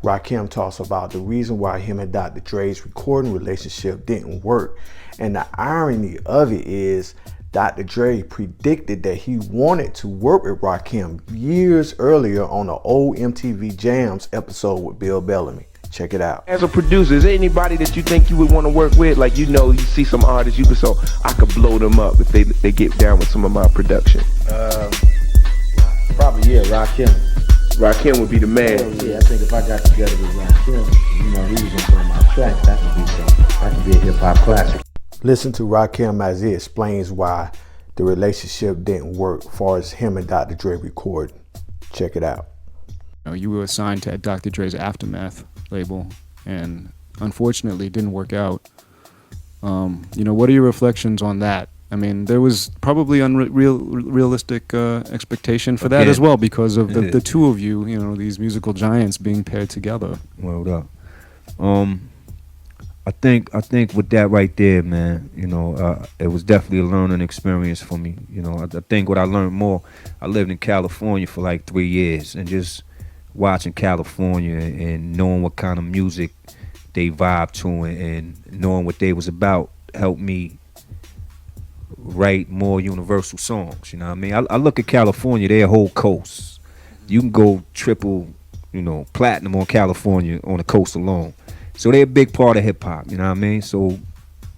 Rakim talks about the reason why him and Dr. Dre's recording relationship didn't work. And the irony of it is Dr. Dre predicted that he wanted to work with Rakim years earlier on the old MTV Jams episode with Bill Bellamy. Check it out. As a producer, is there anybody that you think you would want to work with? Like, you know, you see some artists, you could, so I could blow them up if they get down with some of my production. Probably, yeah, Rakim. Rakim would be the man. Yeah, I think if I got together with Rakim, you know, he was on my track, that could be a hip-hop classic. Listen to Rakim as he explains why the relationship didn't work as far as him and Dr. Dre recording. Check it out. You were assigned to Dr. Dre's Aftermath label, and unfortunately it didn't work out. What are your reflections on that? I mean, there was probably unrealistic expectation for that as well because of the two of you, these musical giants being paired together. Well up. I think with that right there, man, it was definitely a learning experience for me. I think what I learned more, I lived in California for like 3 years, and just watching California and knowing what kind of music they vibe to and knowing what they was about helped me write more universal songs. You know what I mean? I look at California, they're a whole coast. You can go triple, platinum on California on the coast alone. So they're a big part of hip hop, you know what I mean? So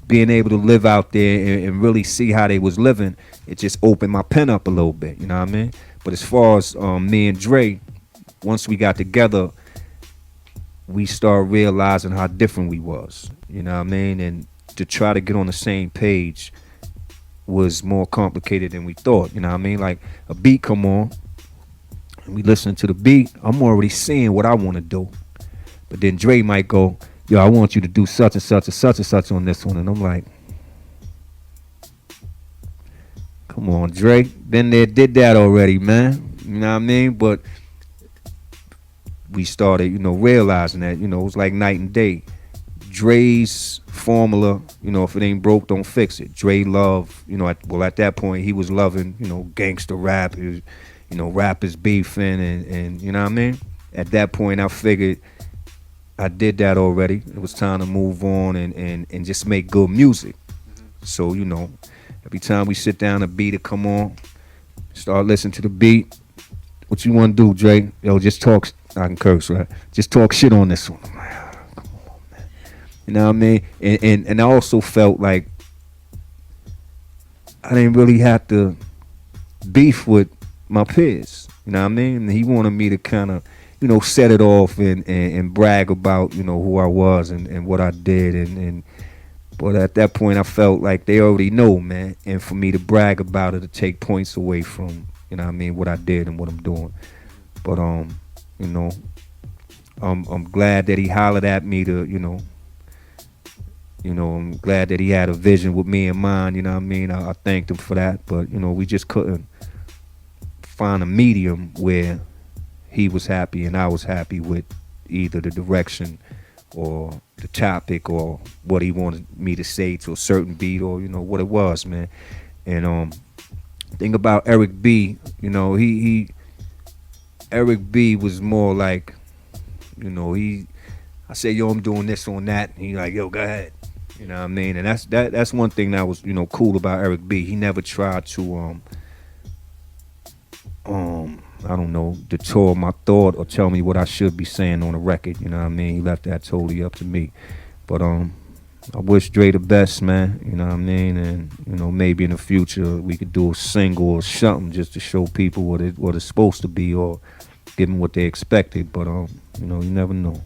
being able to live out there and really see how they was living, it just opened my pen up a little bit, you know what I mean? But as far as me and Dre, once we got together, we started realizing how different we was, you know what I mean? And to try to get on the same page was more complicated than we thought, you know what I mean? Like a beat come on, and we listen to the beat, I'm already seeing what I want to do. But then Dre might go, yo, I want you to do such and such and such and such on this one. And I'm like, come on, Dre. Been there, did that already, man. You know what I mean? But we started, realizing that, it was like night and day. Dre's formula, if it ain't broke, don't fix it. Dre loved, at that point, he was loving, gangster rap, rappers beefing and you know what I mean? At that point, I figured I did that already. It was time to move on and just make good music. So, every time we sit down, a beat to come on, start listening to the beat. What you want to do, Dre? Yo, just talk. I can curse, right? Just talk shit on this one. I'm like, come on, man. You know what I mean? And I also felt like I didn't really have to beef with my peers. You know what I mean? And he wanted me to kind of, set it off and brag about, who I was and what I did. But at that point, I felt like they already know, man. And for me to brag about it, to take points away from, what I did and what I'm doing. But, I'm glad that he hollered at me to, I'm glad that he had a vision with me in mind, you know what I mean? I thanked him for that. But, we just couldn't find a medium where he was happy and I was happy with either the direction or the topic or what he wanted me to say to a certain beat or, what it was, man. And thing about Eric B, Eric B was more like, I say, yo, I'm doing this on that. And he like, yo, go ahead. You know what I mean? And that's one thing that was, cool about Eric B. He never tried to I don't know, detour my thought or tell me what I should be saying on the record, you know what I mean? He left that totally up to me. But I wish Dre the best, man, you know what I mean? And, maybe in the future we could do a single or something just to show people what it's supposed to be or give them what they expected. But, you never know.